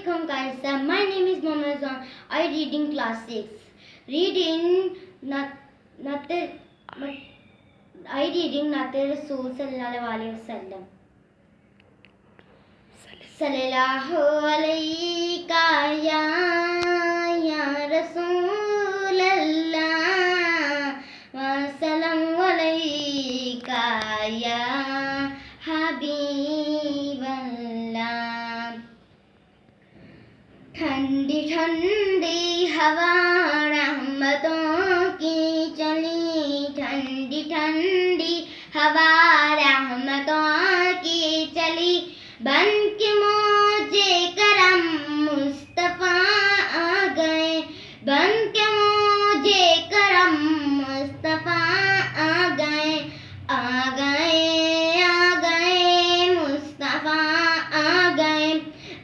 Assalamualaikum Kaisa. My name is Mohammed Zan. I read in class 6. Reading Nate Rasool Sallallahu Alaihi Wasallam. Sallallahu Alayka ya Rasool Allah wa Salam Alayka ya Habib Allah. ठंडी ठंडी हवा रहमतों की चली, ठंडी ठंडी हवा रहमतों की चली, बन के मौजे करम मुस्तफा आ गए, बन के मौजे करम मुस्तफा आ गए, आ गए आ गए मुस्तफा आ गए,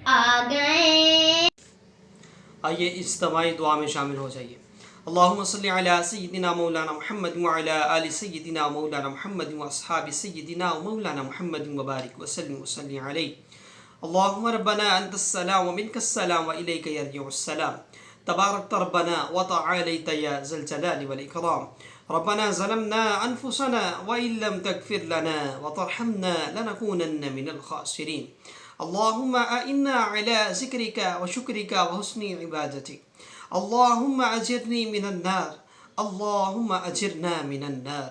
आ गए। आइए इज्तिमाई दुआ में शामिल हो जाइए। अल्लाहुम्मा सल्लि अला सय्यिदिना मौलाना मुहम्मद व अला आलि सय्यिदिना मौलाना मुहम्मद व अस्हाबि सय्यिदिना मौलाना मुहम्मद व बारिक व सल्लि अलैहि। अल्लाहुम्मा रब्बना अंतस सलाम व मिनकस सलाम व इलैका यरजिउस सलाम। तबारकत रब्बना व तआलैत या ज़ल जलालि वल इकराम। रब्बना ज़लमना अनफुसना व इन लम तगफिर लना व तरहमना लनकूनन्न मिनल खासिरीन। अल्लाहुम्मा अइन्ना अला ज़िक्रिका व शुक्रिका व हुस्नि इबादतिक। अल्लाहुम्मा अजिरनी मिनन नार, अल्लाहुम्मा अजिरना मिनन नार।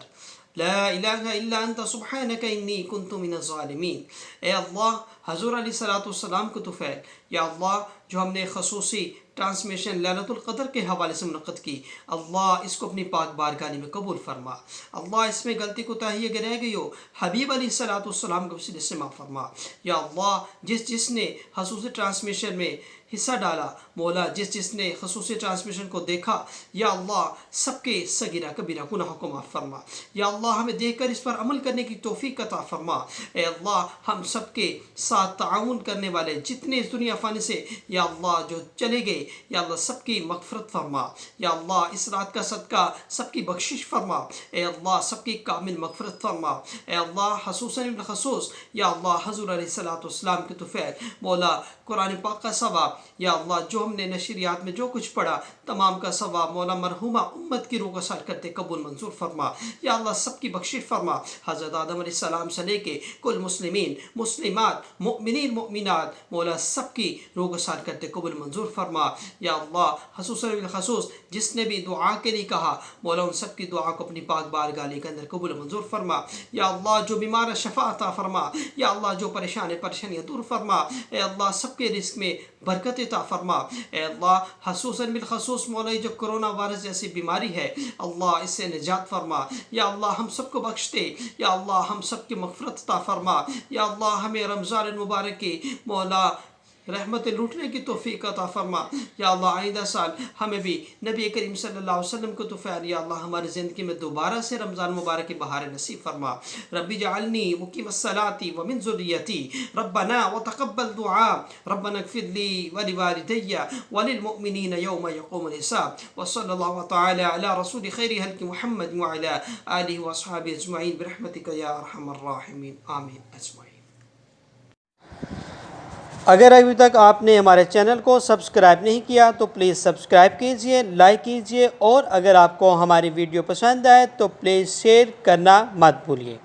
ला इलाहा इल्ला अंता सुब्हानका इन्नी कुन्तु मिनज़ ज़ालिमीन। ए अल्लाह हज़ूर अलैहिस्सलाम को तुफ़ैल, या अल्लाह जो हमने खसूसी ट्रांसमिशन लैलतुल क़द्र के हवाले से मुनक़्क़द की, अल्लाह इसको अपनी पाक बारगाह में कबूल फरमा। अल्लाह इसमें गलती कोताही अगर रह गई हो, हबीब अलैहिस्सलाम को वसीले से माफ़ फरमा। या अल्लाह जिसने खसूसी ट्रांसमिशन में हिस्सा डाला, मौला जिसने खसूसी ट्रांसमिशन को देखा, या अल्लाह सबके सगीरा कबीरा गुनाहों को माफ़ फरमा। या अल्लाह हमें देखकर इस पर अमल करने की तौफीक अता फरमा। ए अल्लाह हम सबके साथ ताउन करने वाले जितने इस दुनिया फ़ानी से या अल्लाह जो चले गए, या अल्लाह सबकी मग़फ़िरत फरमा। या अल्लाह इस रात का सदका सबकी बख्शिश फरमा। ए अल्लाह सबकी कामिल मग़फ़िरत फरमा। ए अल्लाह खसूसन इब्न खसूस या अल्लाह हज़ूर अलैहिस्सलाम के तुफ़ैल मौला कुरान पाक का सवाब, या अल्लाह जो हमने नशरियात में जो कुछ पढ़ा तमाम का सवाब मौला मरहुमा उम्मत की रूह को सार करते कबूल मंजूर फरमा। या अल्लाह सबकी बख्शिश फरमा। हज़रत आदम अलैहिस्सलाम से लेके कुल मुस्लिमीन मुस्लिमात मुमिनीन मुमिनात मौला सबकी रूह को सार करते कबूल मंजूर फरमा। या अल्लाह खसूसन बिल खसूस जिसने भी दुआ के लिए कहा, मौला उन सबकी दुआ को अपनी पाक बारगाह के अंदर कबूल मंजूर फरमा। या अल्लाह जो बीमार शफा अता फरमा। या अल्लाह जो परेशानियाँ दूर फरमा। ए अल्लाह सबके रिस्क में बरकत अता फरमा। ए अल्लाह खसूसन बिल खसूस मौला जो कोरोना वायरस जैसी बीमारी है, अल्लाह इससे निजात फरमा। या अल्लाह हम सबको बख्श दे। या अल्लाह हम सबकी मग़फ़िरत अता फरमा। या अल्लाह हमें रमज़ान मुबारक की मौला रहमत लूटने की तौफीक अता फरमा। या अल्लाह आइंदा साल हमें भी नबी करीम सल्लल्लाहु अलैहि वसल्लम को तुफ़ैल, या अल्लाह हमारी ज़िंदगी में दोबारा से रमज़ान मुबारक की बहार नसीब फरमा। रब्बी जअलनी मुक़ीमस्सलाती व मिन ज़ुर्रियती रब्बना व तक़ब्बल दुआ रब्बना इग़फ़िर ली व लिवालिदैया व लिलमुमिनीना यौम यक़ूमुल हिसाब। व सल्लल्लाहु तआला अला रसूलि खैरि हल्क़ि मुहम्मद व अला आलिहि व अस्हाबिहि अजमईन बिरहमतिका या अरहमर राहिमीन आमीन अजमईन। अगर अभी तक आपने हमारे चैनल को सब्सक्राइब नहीं किया तो प्लीज़ सब्सक्राइब कीजिए, लाइक कीजिए, और अगर आपको हमारी वीडियो पसंद आए तो प्लीज़ शेयर करना मत भूलिए।